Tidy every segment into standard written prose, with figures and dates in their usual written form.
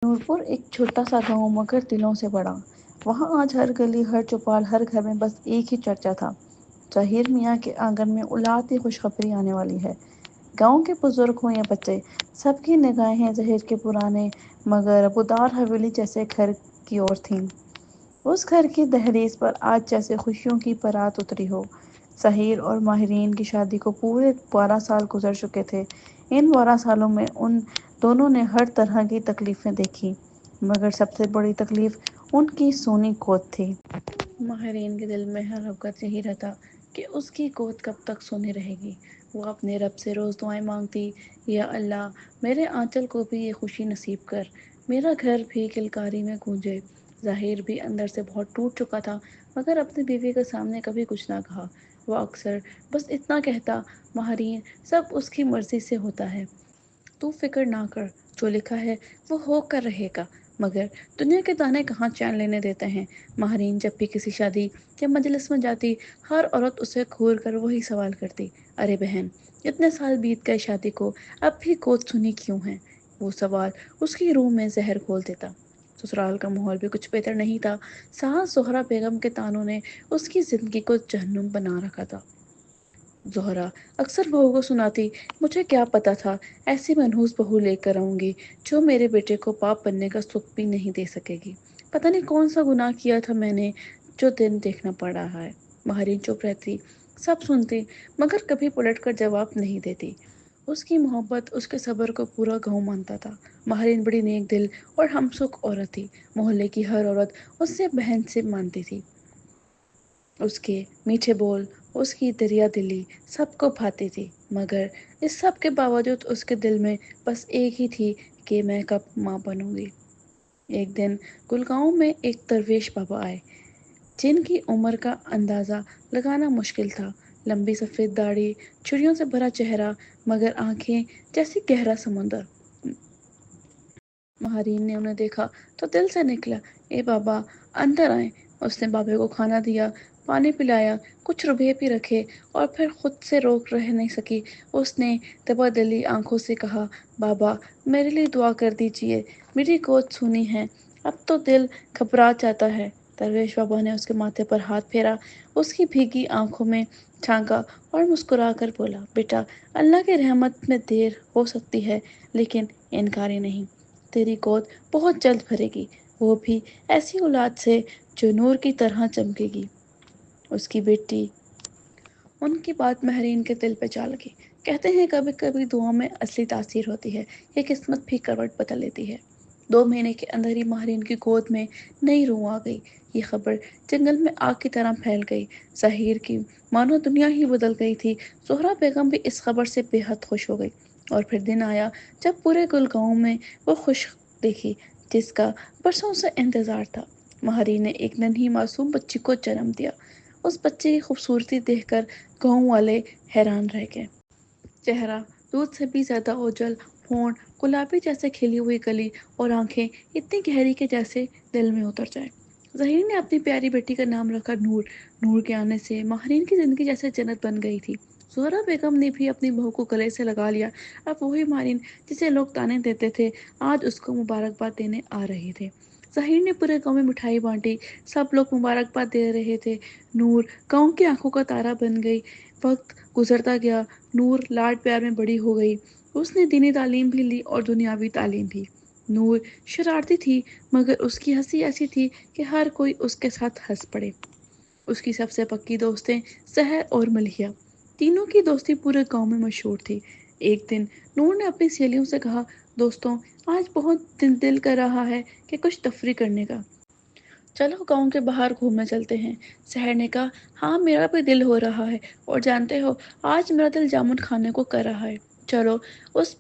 نور پور ایک چھوٹا سا گاؤں مگر دلوں سے بڑا۔ وہاں آج ہر گلی، ہر چوپال، ہر گھر میں بس ایک ہی چرچا تھا: ظہیر میاں کے آنگن میں اولاد کی خوشخبری آنے والی ہے۔ گاؤں کے بزرگ ہوں یا بچے، سب کی نگاہیں ظہیر کے پرانے مگر ابودار حویلی جیسے گھر کی اور تھیں۔ اس گھر کی دہلیز پر آج جیسے خوشیوں کی بارات اتری ہو۔ ظہیر اور ماہرین کی شادی کو پورے 12 سال گزر چکے تھے۔ ان 12 سالوں میں ان دونوں نے ہر طرح کی تکلیفیں دیکھی، مگر سب سے بڑی تکلیف ان کی سونی گود تھی۔ ماہرین کے دل میں ہر وقت یہی رہتا کہ اس کی گود کب تک سونی رہے گی۔ وہ اپنے رب سے روز دعائیں مانگتی: یا اللہ، میرے آنچل کو بھی یہ خوشی نصیب کر، میرا گھر بھی کلکاری میں گونجے۔ ظہیر بھی اندر سے بہت ٹوٹ چکا تھا، مگر اپنی بیوی کے سامنے کبھی کچھ نہ کہا۔ وہ اکثر بس اتنا کہتا: ماہرین، سب اس کی مرضی سے ہوتا ہے، تو فکر نہ کر، جو لکھا ہے وہ ہو کر رہے گا۔ مگر دنیا کے تانے کہاں چین لینے دیتے ہیں۔ ماہرین جب بھی کسی شادی یا مجلس میں جاتی، ہر عورت اسے گھور کر وہی سوال کرتی: ارے بہن، اتنے سال بیت گئے شادی کو، اب بھی گود سونی کیوں ہے؟ وہ سوال اس کی روح میں زہر گھول دیتا۔ سسرال کا ماحول بھی کچھ بہتر نہیں تھا۔ ساس زہرا بیگم کے طعنوں نے اس کی زندگی کو جہنم بنا رکھا تھا۔ زہرا اکثر بہو کو سناتی: مجھے کیا پتا تھا ایسی منحوس بہو لے کر آؤں گی جو میرے بیٹے کو باپ بننے کا سکھ بھی نہیں دے سکے گی۔ پتہ نہیں کون سا گناہ کیا تھا میں نے جو دن دیکھنا پڑ رہا ہے۔ ماہرین چپ رہتی، سب سنتی، مگر کبھی پلٹ کر جواب نہیں دیتی۔ اس کی محبت، اس کے صبر کو پورا گاؤں مانتا تھا۔ ماہرین بڑی نیک دل اور ہمسکھ عورت تھی۔ محلے کی ہر عورت اس سے بہن سے مانتی تھی۔ اس کے میٹھے بول، اس کی دریا دلی سب کو بھاتی تھی، مگر اس سب کے باوجود اس کے دل میں بس ایک ہی تھی کہ میں کب ماں بنوں گی۔ ایک دن گلگاؤں میں ایک درویش بابا آئے، جن کی عمر کا اندازہ لگانا مشکل تھا۔ لمبی سفید داڑھی، جھریوں سے بھرا چہرہ، مگر آنکھیں جیسی گہرا سمندر۔ ماہرین نے انہیں دیکھا تو دل سے نکلا: اے بابا، اندر آئیں۔ اس نے بابے کو کھانا دیا، پانی پلایا، کچھ روپے بھی رکھے، اور پھر خود سے روک رہ نہیں سکی، اس نے تبادلی آنکھوں سے کہا: بابا، میرے لیے دعا کر دیجئے، میری گود سونی ہے، اب تو دل گھبرا جاتا ہے۔ درویش بابا نے اس کے ماتھے پر ہاتھ پھیرا، اس کی بھیگی آنکھوں میں جھانکا اور مسکرا کر بولا: بیٹا، اللہ کی رحمت میں دیر ہو سکتی ہے، لیکن انکاری نہیں۔ تیری گود بہت جلد بھرے گی، وہ بھی ایسی اولاد سے جو نور کی طرح چمکے گی۔ اس کی بیٹی۔ ان کی بات ماہرین کے دل پہ جا لگی۔ کہتے ہیں کبھی کبھی دعاؤں میں اصلی تاثیر ہوتی ہے، یہ قسمت بھی کروٹ بدل لیتی ہے۔ 2 مہینے کے اندر ہی ماہرین کی گود میں نئی روح آ گئی۔ یہ خبر جنگل میں آگ کی طرح پھیل گئی۔ ظہیر کی مانو دنیا ہی بدل گئی تھی۔ زہرا بیگم بھی اس خبر سے بے حد خوش ہو گئی، اور پھر دن آیا جب پورے گلگاؤں میں وہ خوش دیکھی جس کا برسوں سے انتظار تھا۔ ماہرین نے ایک ننھی معصوم بچی کو جنم دیا۔ اس بچے کی خوبصورتی دیکھ کر گاؤں والے حیران رہ گئے۔ چہرہ دودھ سے بھی زیادہ اوجل، ہونٹ گلابی جیسے کھلی ہوئی کلی، اور آنکھیں اتنی گہری کہ جیسے دل میں اتر جائے۔ ظہیر نے اپنی پیاری بیٹی کا نام رکھا نور۔ نور کے آنے سے ماہرین کی زندگی جیسے جنت بن گئی تھی۔ زہرا بیگم نے بھی اپنی بہو کو گلے سے لگا لیا۔ اب وہی ماہرین جسے لوگ طعنے دیتے تھے، آج اس کو مبارکباد دینے آ رہے تھے۔ ظہیر نے پورے گاؤں میں مٹھائی بانٹی، سب لوگ مبارکباد دے رہے تھے۔ نور گاؤں کی آنکھوں کا تارا بن گئی۔ وقت گزرتا گیا، نور لاڈ پیار میں بڑی ہو گئی۔ اس نے دینی تعلیم بھی لی اور دنیاوی تعلیم بھی۔ نور شرارتی تھی، مگر اس کی ہنسی ایسی تھی کہ ہر کوئی اس کے ساتھ ہنس پڑے۔ اس کی سب سے پکی دوستیں سحر اور ملیحہ، تینوں کی دوستی پورے گاؤں میں مشہور تھی۔ ایک دن نور نے اپنی سہیلیوں سے کہا: دوستوں، آج بہت دل کر رہا ہے کہ کچھ تفریح کرنے کا۔ چلو گاؤں کے باہر گھومنے چلتے ہیں۔ سحر نے کہا: ہاں، میرا بھی دل ہو رہا ہے، اور جانتے ہو، آج میرا دل جامن کھانے کو کر رہا ہے۔ چلو اس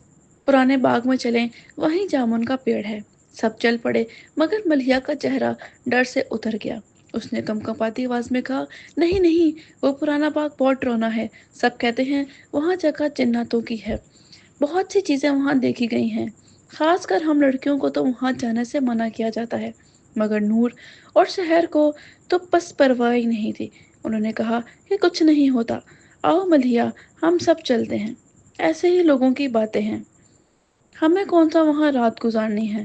پرانے باغ میں چلیں، وہیں جامن کا پیڑ ہے۔ سب چل پڑے، مگر ملیحہ کا چہرہ ڈر سے اتر گیا۔ اس نے کمکماتی آواز میں کہا: نہیں نہیں، وہ پرانا باغ بہت ڈراؤنا ہے، سب کہتے ہیں وہاں جگہ جناتوں کی ہے، بہت سی چیزیں وہاں دیکھی گئی ہیں، خاص کر ہم لڑکیوں کو تو وہاں جانے سے منع کیا جاتا ہے۔ مگر نور اور سحر کو تو بس پرواہ ہی نہیں تھی۔ انہوں نے کہا کہ کچھ نہیں ہوتا، آؤ ملیحہ، ہم سب چلتے ہیں، ایسے ہی لوگوں کی باتیں ہیں، ہمیں کون سا وہاں رات گزارنی ہے۔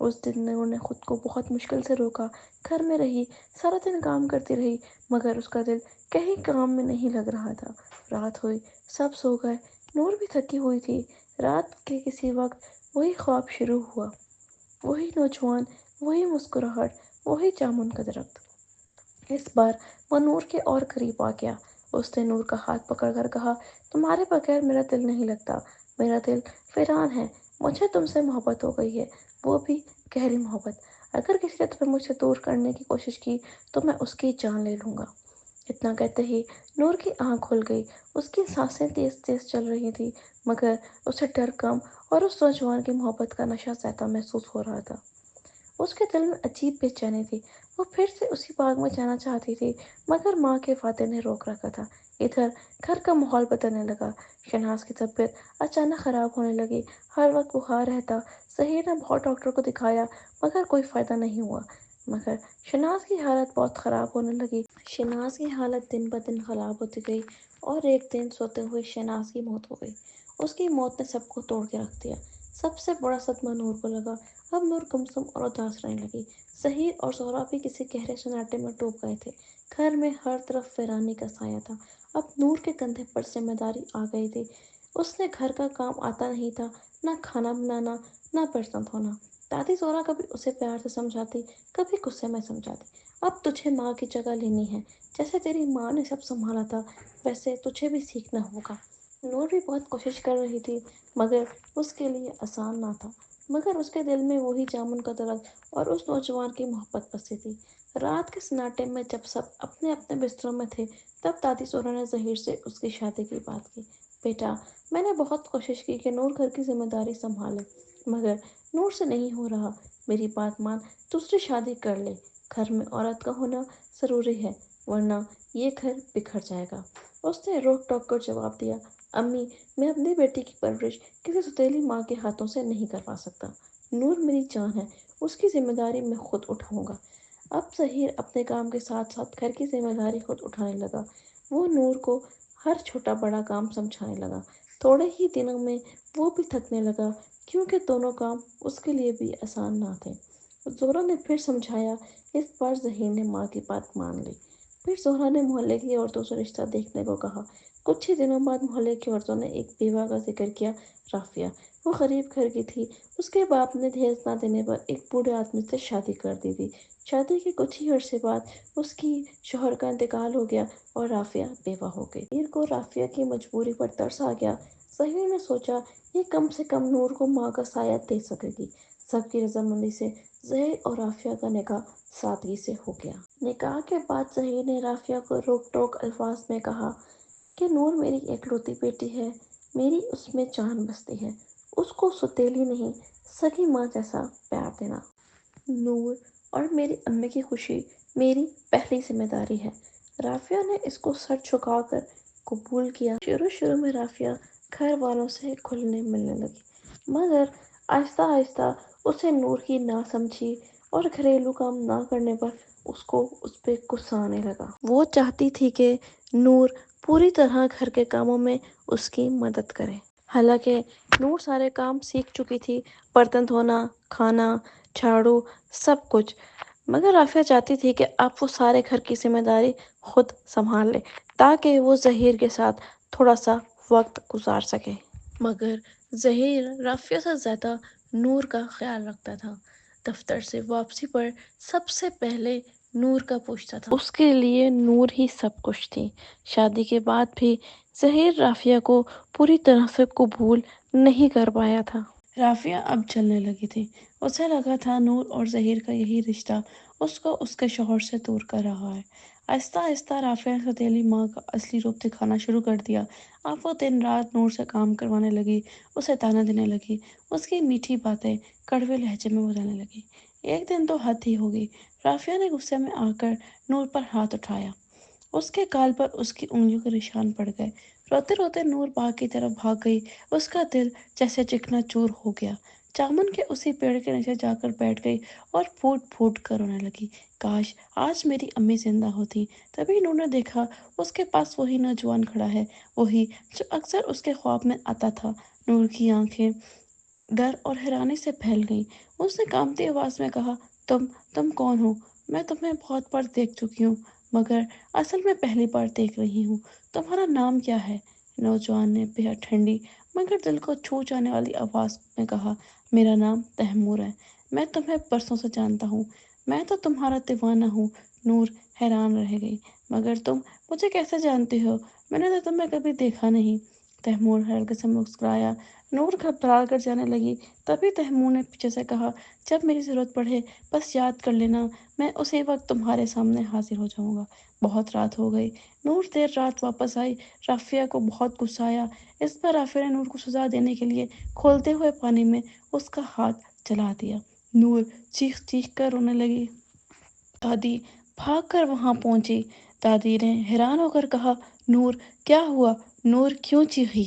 اس دن نور نے خود کو بہت مشکل سے روکا، گھر میں رہی، سارا دن کام کرتی رہی، مگر اس کا دل کہیں کام میں نہیں لگ رہا تھا۔ رات ہوئی، سب سو گئے، نور بھی تھکی ہوئی تھی۔ رات کے کسی وقت وہی خواب شروع ہوا، وہی نوجوان، وہی مسکراہٹ، وہی جامن کا درخت۔ اس بار وہ نور کے اور قریب آ گیا۔ اس نے نور کا ہاتھ پکڑ کر کہا، تمہارے بغیر میرا دل نہیں لگتا، میرا دل ویران ہے، مجھے تم سے محبت ہو گئی ہے، وہ بھی گہری محبت۔ اگر کسی نے تمہیں مجھ سے دور کرنے کی کوشش کی تو میں اس کی جان لے لوں گا۔ اتنا کہتے ہی نور کی آنکھ کھل گئی۔ اس کی سانسیں تیز تیز چل رہی تھی، مگر اسے ڈر کم اور اس نوجوان کی محبت کا نشہ زیادہ محسوس ہو رہا تھا۔ اس کے دل میں عجیب بے چینی تھی، وہ پھر سے اسی باغ میں جانا چاہتی تھی، مگر ماں کے وعدے نے روک رکھا تھا۔ ادھر گھر کا ماحول بدلنے لگا۔ شہناز کی طبیعت اچانک خراب ہونے لگی، ہر وقت بخار رہتا۔ ظہیر نے بہت ڈاکٹر کو دکھایا، مگر کوئی فائدہ نہیں ہوا۔ مگر شہناز کی حالت بہت خراب ہونے لگی۔ شہناز کی حالت دن بدن خراب ہوتی گئی اور ایک دن سوتے ہوئے شہناز کی موت ہو گئی۔ اس کی موت نے سب کو توڑ کے رکھ دیا۔ سب سے بڑا صدمہ نور کو لگا۔ اب نور گمسم اور اداس رہنے لگی۔ ظہیر اور زہرا بھی کسی گہرے سناٹے میں ڈوب گئے تھے۔ گھر میں ہر طرف ویرانی کا سایہ تھا۔ اب نور کے کندھے پر ذمہ داری آ گئی تھی۔ اس نے گھر کا کام آتا نہیں تھا، نہ کھانا بنانا، نہ برتن دھونا۔ دادی زہرا کبھی اسے پیار سے سمجھاتی، کبھی غصے میں سمجھاتی۔ اب تجھے ماں کی جگہ لینی ہے، جیسے تیری ماں نے سب سنبھالا تھا ویسے تجھے بھی سیکھنا ہوگا۔ نور بھی بہت کوشش کر رہی تھی، مگر اس کے لیے آسان نہ تھا۔ مگر اس کے دل میں وہی جامن کا درخت اور اس نوجوان کی محبت بسی تھی۔ رات کے سناٹے میں جب سب اپنے اپنے بستروں میں تھے، تب دادی زہرا نے ظہیر سے اس کی شادی کی بات کی۔ بیٹا، میں نے بہت کوشش کی کہ نور گھر کی ذمہ داری سنبھالے، مگر نور سے نہیں ہو رہا۔ میری بات مان، دوسری شادی کر لے۔ گھر میں عورت کا ہونا ضروری ہے، ورنہ یہ گھر بکھر جائے گا۔ اس نے روک ٹوک کر جواب دیا، امی، میں اپنی بیٹی کی پرورش کسی سوتیلی ماں کے ہاتھوں سے نہیں کروا سکتا۔ نور میری جان ہے، اس کی ذمہ داری میں خود اٹھاؤں گا۔ اب ظہیر اپنے کام کے ساتھ ساتھ گھر کی ذمہ داری خود اٹھانے لگا۔ وہ نور کو ہر چھوٹا بڑا کام سمجھانے لگا۔ تھوڑے ہی دنوں میں وہ بھی تھکنے لگا، کیونکہ دونوں کام اس کے لیے بھی آسان نہ تھے۔ زہرا نے پھر سمجھایا۔ اس بار ظہیر نے ماں کی بات مان لی۔ پھر زہرا نے محلے کی عورتوں سے رشتہ دیکھنے کو کہا۔ کچھ ہی دنوں بعد محلے کی عورتوں نے ایک بیوہ کا ذکر کیا، رافیہ۔ وہ غریب گھر کی تھی۔ اس کے باپ نے دہیج نہ دینے پر ایک بوڑھے آدمی سے شادی کر دی تھی۔ شادی کے کچھ ہی عرصے بعد اس کی شوہر کا انتقال ہو گیا اور رافیہ بیوہ ہو گئی۔ ظہیر کو رافیہ کی مجبوری پر ترس آ گیا۔ ظہیر نے سوچا، یہ کم سے کم نور کو ماں کا سایہ دے سکے گی۔ سب کی رضامندی سے ظہیر اور رافیہ کا نکاح سادگی سے ہو گیا۔ نکاح کے بعد ظہیر نے رافیہ کو روک ٹوک الفاظ میں کہا کہ نور میری اکلوتی بیٹی ہے، میری اس میں جان بستی ہے، اس کو سوتیلی نہیں، سگی ماں جیسا پیار دینا۔ نور اور میری امی کی خوشی میری پہلی ذمہ داری ہے۔ رافیہ نے اس کو سر جھکا کر قبول کیا۔ شروع میں رافیہ گھر والوں سے کھلنے ملنے لگی، مگر آہستہ آہستہ اسے نور کی ناسمجھی اور گھریلو کام نہ کرنے پر اس پہ غصہ آنے لگا۔ وہ چاہتی تھی کہ نور پوری طرح گھر کے کاموں میں اس کی مدد کرے۔ حالانکہ نور سارے کام سیکھ چکی تھی، برتن دھونا، کھانا، جھاڑو، سب کچھ، مگر رافیہ چاہتی تھی کہ اب وہ سارے گھر کی ذمہ داری خود سنبھال لے تاکہ وہ ظہیر کے ساتھ تھوڑا سا وقت گزار سکے۔ مگر ظہیر رافیہ سے زیادہ نور کا خیال رکھتا تھا۔ دفتر سے واپسی پر سب سے پہلے نور کا پوچھتا تھا۔ اس کے لیے نور ہی سب کچھ تھی۔ شادی کے بعد بھی ظہیر رافیہ کو پوری طرح سے قبول نہیں کر پایا تھا۔ رافیہ اب جلنے لگی تھی۔ اسے لگا تھا نور اور ظہیر کا یہی رشتہ اس کو اس کے شوہر سے دور کر رہا ہے۔ آہستہ آہستہ رافیہ نے سوتیلی ماں کا اصلی روپ دکھانا شروع کر دیا۔ اب وہ دن رات نور سے کام کروانے لگی، اسے تانا دینے لگی، اس کی میٹھی باتیں کڑوے لہجے میں بتانے لگی۔ ایک دن تو حد ہی ہوگی۔ رافیہ نے غصے میں آ کر نور پر ہاتھ اٹھایا۔ اس کے گال پر اس کی انگلیوں کے نشان پڑ گئے۔ روتے روتے نور باغ کی طرف بھاگ گئی۔ اس کا دل جیسے چکنا چور ہو گیا۔ جامن کے اسی پیڑ کے نیچے جا کر بیٹھ گئی اور پھوٹ پھوٹ کر رونے لگی۔ کاش آج میری امی زندہ ہوتی۔ تبھی نور نے دیکھا اس کے پاس وہی نوجوان کھڑا ہے، وہی جو اکثر اس کے خواب میں آتا تھا۔ نور کی آنکھیں ڈر اور حیرانی سے پھیل گئی۔ اس نے کانپتی آواز میں کہا، تم کون ہو؟ میں تمہیں بہت بار دیکھ چکی ہوں، مگر اصل میں پہلی بار دیکھ رہی ہوں۔ تمہارا نام کیا ہے؟ نوجوان نے بےحد ٹھنڈی مگر دل کو چھو جانے والی آواز میں کہا، میرا نام تیمور ہے۔ میں تمہیں برسوں سے جانتا ہوں۔ میں تو تمہارا دیوانہ ہوں۔ نور حیران رہ گئی، مگر تم مجھے کیسے جانتی ہو؟ میں نے تو تمہیں کبھی دیکھا نہیں۔ تیمور ہلکے سے مسکرایا۔ نور گھبرا کر جانے لگی۔ تبھی تیمور نے پیچھے سے کہا، جب میری ضرورت پڑے بس یاد کر لینا، میں اسی وقت تمہارے سامنے حاضر ہو جاؤں گا۔ بہت رات ہو گئی۔ نور دیر رات واپس آئی۔ رافیہ کو بہت غصہ آیا۔ اس پر رافیہ نے نور کو سزا دینے کے لیے کھولتے ہوئے پانی میں اس کا ہاتھ جلا دیا۔ نور چیخ چیخ کر رونے لگی۔ دادی بھاگ کر وہاں پہنچی۔ دادی نے حیران ہو کر کہا، نور کیا ہوا؟ نور کیوں چیخی؟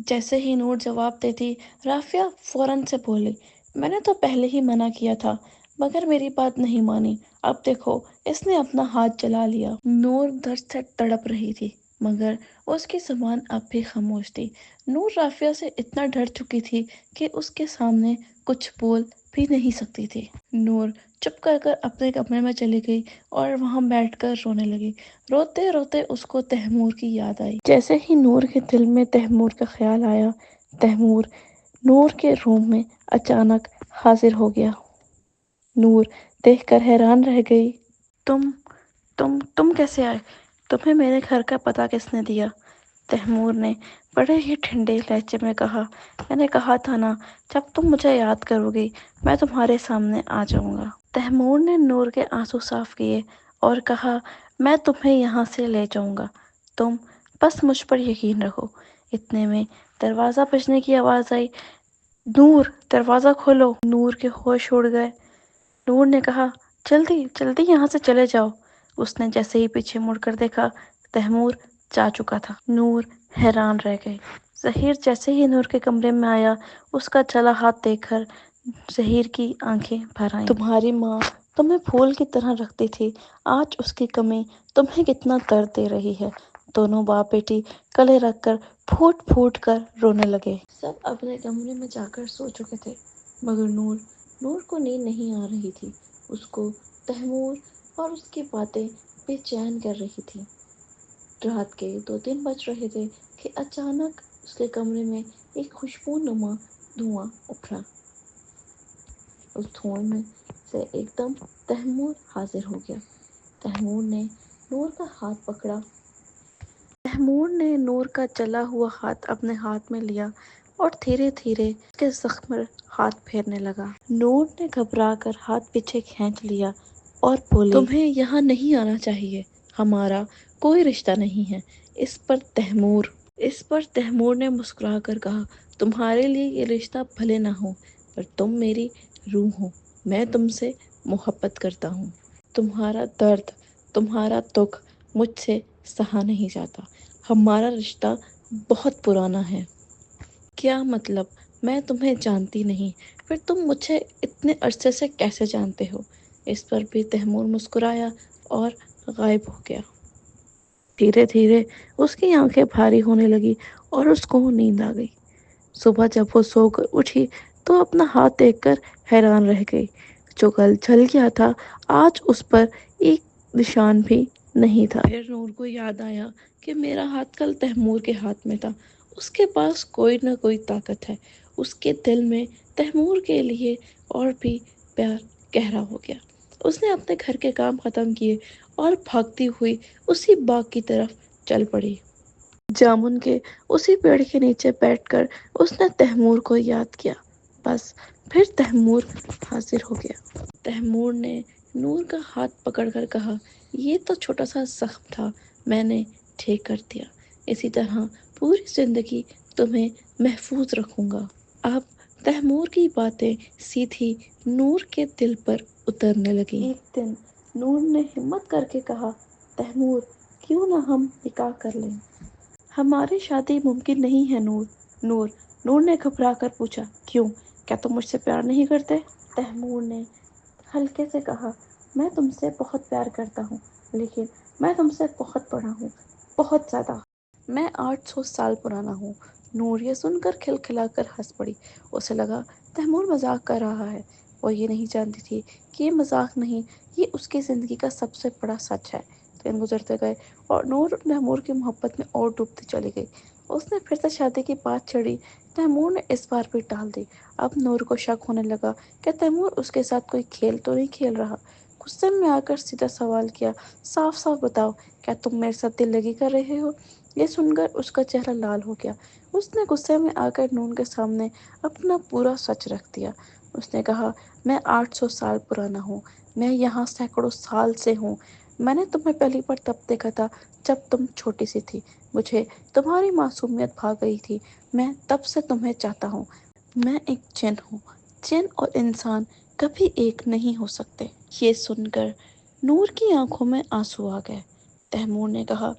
جیسے ہی نور جواب دیتی، رافیہ فوراً سے بولی، میں نے تو پہلے ہی منع کیا تھا، مگر میری بات نہیں مانی۔ اب دیکھو اس نے اپنا ہاتھ جلا لیا۔ نور درد سے تڑپ رہی تھی، مگر اس کی زبان اب بھی خاموش تھی۔ نور رافیہ سے اتنا ڈر چکی تھی کہ اس کے سامنے کچھ بول بھی نہیں سکتی تھی۔ نور چپ کر اپنے کمرے میں چلی گئی اور وہاں بیٹھ کر رونے لگی۔ روتے روتے اس کو تیمور کی یاد آئی۔ جیسے ہی نور کے دل میں تیمور کا خیال آیا، تیمور نور کے روم میں اچانک حاضر ہو گیا۔ نور دیکھ کر حیران رہ گئی۔ تم کیسے آئے؟ تمہیں میرے گھر کا پتہ کس نے دیا؟ تیمور نے بڑے ہی ٹھنڈے لہجے میں کہا، میں نے کہا تھا نا، جب تم مجھے یاد کرو گی میں تمہارے سامنے آ جاؤں گا۔ تیمور نے نور کے آنسو صاف کیے اور کہا، میں تمہیں یہاں سے لے جاؤں گا، تم بس مجھ پر یقین رکھو۔ اتنے میں دروازہ بجنے کی آواز آئی، نور دروازہ کھولو۔ نور کے ہوش اڑ گئے۔ نور نے کہا، جلدی جلدی یہاں سے چلے جاؤ۔ اس نے جیسے ہی پیچھے مڑ کر دیکھا، تیمور جا چکا تھا۔ نور حیران رہ گئی۔ ظہیر جیسے ہی نور کے کمرے میں آیا، اس کا جلا ہاتھ دیکھ کر ظہیر کی آنکھیں بھر آئیں۔ تمہاری ماں تمہیں پھول کی طرح رکھتی تھی، آج اس کی کمی تمہیں کتنا درد دے رہی ہے۔ دونوں باپ بیٹی گلے رکھ کر پھوٹ پھوٹ کر رونے لگے۔ سب اپنے کمرے میں جا کر سو چکے تھے، مگر نور کو نیند نہیں آ رہی تھی۔ اس کو تیمور اور اس کی باتیں بے چین کر رہی تھی۔ رات کے 2-3 بج رہے تھے کہ اچانک اس کے کمرے میں ایک خوشبو نما دھواں اٹھا۔ اس دھوئیں میں سے ایک دم تیمور حاضر ہو گیا۔ تیمور نے نور کا ہاتھ پکڑا۔ تیمور نے نور کا جلا ہوا ہاتھ اپنے ہاتھ میں لیا اور دھیرے دھیرے اس کے زخم پر ہاتھ پھیرنے لگا۔ نور نے گھبرا کر ہاتھ پیچھے کھینچ لیا اور بولی، تمہیں یہاں نہیں آنا چاہیے، ہمارا کوئی رشتہ نہیں ہے۔ اس پر تیمور نے مسکرا کر کہا، تمہارے لیے یہ رشتہ بھلے نہ ہو، پر تم میری روح ہو، میں تم سے محبت کرتا ہوں۔ تمہارا درد، تمہارا دکھ مجھ سے سہا نہیں جاتا۔ ہمارا رشتہ بہت پرانا ہے۔ کیا مطلب؟ میں تمہیں جانتی نہیں، پھر تم مجھے اتنے عرصے سے کیسے جانتے ہو؟ اس پر بھی تیمور مسکرایا اور غائب ہو گیا۔ دھیرے دھیرے اس کی آنکھیں بھاری ہونے لگی اور اس کو نیند آ گئی۔ صبح جب وہ سو کر اٹھی تو اپنا ہاتھ دیکھ کر حیران رہ گئی۔ جو کل جل گیا تھا، آج اس پر ایک نشان بھی نہیں تھا۔ پھر نور کو یاد آیا کہ میرا ہاتھ کل تیمور کے ہاتھ میں تھا۔ اس کے پاس کوئی نہ کوئی طاقت ہے۔ اس کے دل میں تیمور کے لیے اور بھی پیار گہرا ہو گیا۔ اس نے اپنے گھر کے کام ختم کیے اور بھاگتی ہوئی اسی باغ کی طرف چل پڑی۔ جامن کے اسی پیڑ کے نیچے بیٹھ کر اس نے تیمور کو یاد کیا۔ بس پھر تیمور حاضر ہو گیا۔ تیمور نے نور کا ہاتھ پکڑ کر کہا، یہ تو چھوٹا سا زخم تھا، میں نے ٹھیک کر دیا۔ اسی طرح پوری زندگی تمہیں محفوظ رکھوں گا۔ اب تیمور کی باتیں سیدھی نور کے دل پر اترنے لگیں۔ ایک دن نور نے ہمت کر کے کہا، تیمور کیوں نہ ہم نکاح کر لیں؟ ہماری شادی ممکن نہیں ہے نور نے گھبرا کر پوچھا، کیوں؟ کیا تم مجھ سے پیار نہیں کرتے؟ تیمور نے ہلکے سے کہا، میں تم سے بہت پیار کرتا ہوں، لیکن میں تم سے بہت بڑا ہوں، بہت زیادہ۔ میں 800 سال پرانا ہوں۔ نور یہ سن کر کھلکھلا کر ہنس پڑی۔ اسے لگا تیمور مذاق کر رہا ہے۔ وہ یہ نہیں جانتی تھی کہ یہ مذاق نہیں، یہ اس کی زندگی کا سب سے بڑا سچ ہے۔ دن گزرتے گئے اور نور تیمور کی محبت میں اور ڈوبتی چلی گئی۔ اس نے پھر سے شادی کی بات چھڑی۔ تیمور نے اس بار بھی ٹال دی۔ اب نور کو شک ہونے لگا کہ تیمور اس کے ساتھ کوئی کھیل تو نہیں کھیل رہا۔ غصے میں آ کر سیدھا سوال کیا، صاف صاف بتاؤ، کیا تم میرے ساتھ دل لگی کر رہے ہو؟ یہ سن کر اس کا چہرہ لال ہو گیا۔ اس نے غصے میں آ کر نون کے سامنے اپنا پورا سچ رکھ دیا۔ اس نے کہا، میں 800 سال پرانا ہوں، میں یہاں سینکڑوں سال سے ہوں۔ میں نے تمہیں پہلی بار تب دیکھا تھا جب تم چھوٹی سی تھی۔ مجھے تمہاری معصومیت بھا گئی تھی۔ میں تب سے تمہیں چاہتا ہوں۔ میں ایک جن ہوں۔ جن اور انسان کبھی ایک نہیں ہو سکتے۔ یہ سن کر نور کی آنکھوں میں آنسو آ گئے۔ تیمور نے کہا،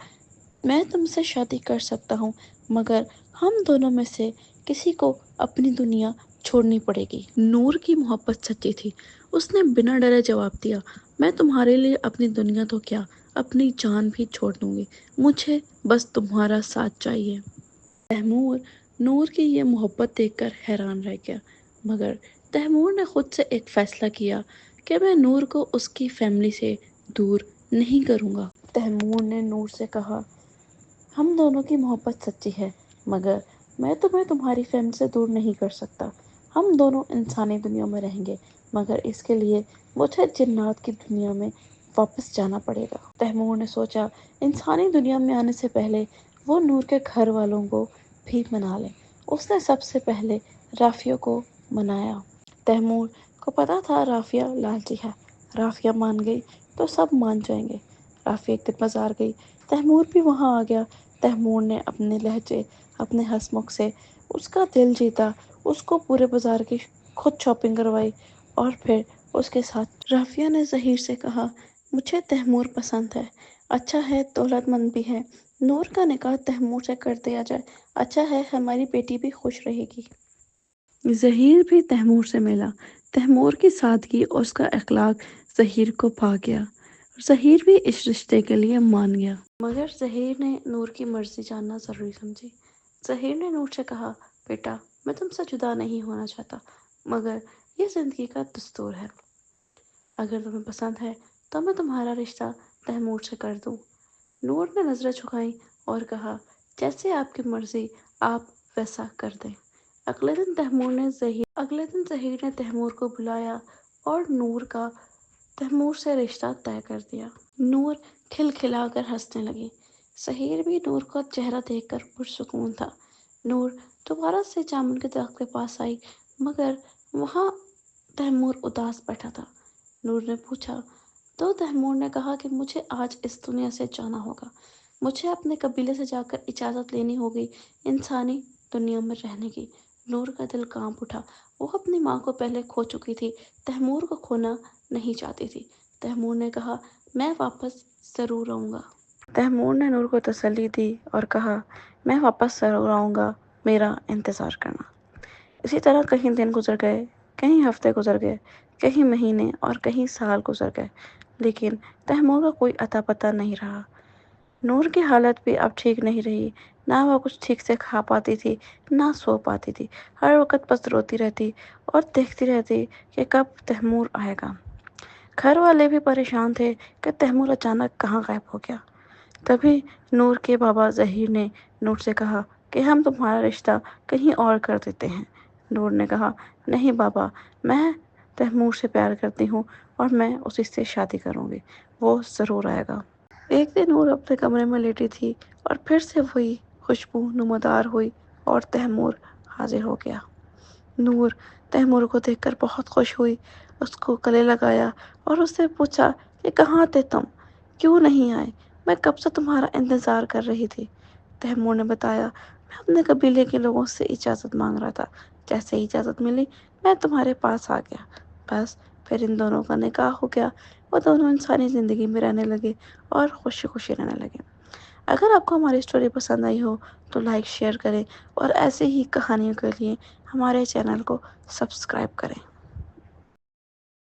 میں تم سے شادی کر سکتا ہوں، مگر ہم دونوں میں سے کسی کو اپنی دنیا چھوڑنی پڑے گی۔ نور کی محبت سچی تھی۔ اس نے بنا ڈرے جواب دیا، میں تمہارے لیے اپنی دنیا تو کیا، اپنی جان بھی چھوڑ دوں گی۔ مجھے بس تمہارا ساتھ چاہیے۔ تیمور نور کی یہ محبت دیکھ کر حیران رہ گیا، مگر تیمور نے خود سے ایک فیصلہ کیا کہ میں نور کو اس کی فیملی سے دور نہیں کروں گا۔ تیمور نے نور سے کہا، ہم دونوں کی محبت سچی ہے، مگر میں تمہیں تمہاری فیملی سے دور نہیں کر سکتا۔ ہم دونوں انسانی دنیا میں رہیں گے، مگر اس کے لیے مجھے جنات کی دنیا میں واپس جانا پڑے گا۔ تیمور نے سوچا، انسانی دنیا میں آنے سے پہلے وہ نور کے گھر والوں کو بھی منا لے۔ اس نے سب سے پہلے رافیہ کو منایا۔ تیمور کو پتا تھا رافیہ لالچی ہے۔ رافیہ مان گئی تو سب مان جائیں گے۔ رافیہ ایک دن بازار گئی، تیمور بھی وہاں آ گیا۔ تیمور نے اپنے لہجے، اپنے ہنس مکھ سے اس کا دل جیتا، اس کو پورے بازار کی خود شاپنگ کروائی اور پھر اس کے ساتھ رافیہ نے ظہیر سے کہا، مجھے تیمور پسند ہے، اچھا ہے، دولت مند بھی ہے، نور کا نکاح تیمور سے کر دیا جائے، اچھا ہے، ہماری بیٹی بھی خوش رہے گی۔ ظہیر بھی تیمور سے ملا۔ تیمور کی سادگی اور اس کا اخلاق ظہیر کو بھا گیا۔ ظہیر بھی اس رشتے کے لیے مان گیا۔ مگر ظہیر نے نور کی مرضی جاننا ضروری سمجھی۔ ظہیر نے نور سے کہا، بیٹا، میں تم سے جدا نہیں ہونا چاہتا، مگر یہ زندگی کا دستور ہے۔ اگر تمہیں پسند ہے تو میں تمہارا رشتہ تیمور سے کر دوں۔ نور نے نظریں جھکائیں اور کہا، جیسے آپ کی مرضی، آپ ویسا کر دیں۔ اگلے دن ظہیر نے تیمور کو بلایا اور نور کا تیمور سے رشتہ طے کر دیا۔ نور کھل کھلا کر ہنسنے لگی۔ ظہیر بھی نور کا چہرہ دیکھ کر پرسکون تھا۔ نور دوبارہ سے جامن کے درخت کے پاس آئی، مگر وہاں تیمور اداس بیٹھا تھا۔ نور نے پوچھا تو تیمور نے کہا کہ مجھے آج اس دنیا سے جانا ہوگا۔ مجھے اپنے قبیلے سے جا کر اجازت لینی ہوگی انسانی دنیا میں رہنے کی۔ نور کا دل کانپ اٹھا۔ وہ اپنی ماں کو پہلے کھو چکی تھی، تیمور کو کھونا نہیں چاہتی تھی۔ تیمور نے کہا، میں واپس ضرور آؤں گا۔ تیمور نے نور کو تسلی دی اور کہا، میں واپس ضرور آؤں گا، میرا انتظار کرنا۔ اسی طرح کہیں دن گزر گئے، کہیں ہفتے گزر گئے، کہیں مہینے اور کہیں سال گزر گئے، لیکن تیمور کا کوئی اتا پتہ نہیں رہا۔ نور کی حالت بھی اب ٹھیک نہیں رہی۔ نہ وہ کچھ ٹھیک سے کھا پاتی تھی، نہ سو پاتی تھی۔ ہر وقت بس روتی رہتی اور دیکھتی رہتی کہ کب تیمور آئے گا۔ گھر والے بھی پریشان تھے کہ تیمور اچانک کہاں غائب ہو گیا۔ تبھی نور کے بابا ظہیر نے نور سے کہا کہ ہم تمہارا رشتہ کہیں اور کر دیتے ہیں۔ نور نے کہا، نہیں بابا، میں تیمور سے پیار کرتی ہوں اور میں اسی سے شادی کروں گی، وہ ضرور آئے گا۔ ایک دن نور اپنے کمرے میں لیٹی تھی اور پھر سے وہی خوشبو نمودار ہوئی اور تیمور حاضر ہو گیا۔ نور تیمور کو دیکھ کر بہت خوش ہوئی، اس کو گلے لگایا اور اس سے پوچھا کہ کہاں تھے تم؟ کیوں نہیں آئے؟ میں کب سے تمہارا انتظار کر رہی تھی۔ تیمور نے بتایا، میں اپنے قبیلے کے لوگوں سے اجازت مانگ رہا تھا، جیسے ہی اجازت ملی میں تمہارے پاس آ گیا۔ بس پھر ان دونوں کا نکاح ہو گیا، وہ دونوں انسانی زندگی میں رہنے لگے اور خوشی خوشی رہنے لگے۔ اگر آپ کو ہماری اسٹوری پسند آئی ہو تو لائک شیئر کریں اور ایسے ہی کہانیوں کے لیے ہمارے چینل کو سبسکرائب کریں۔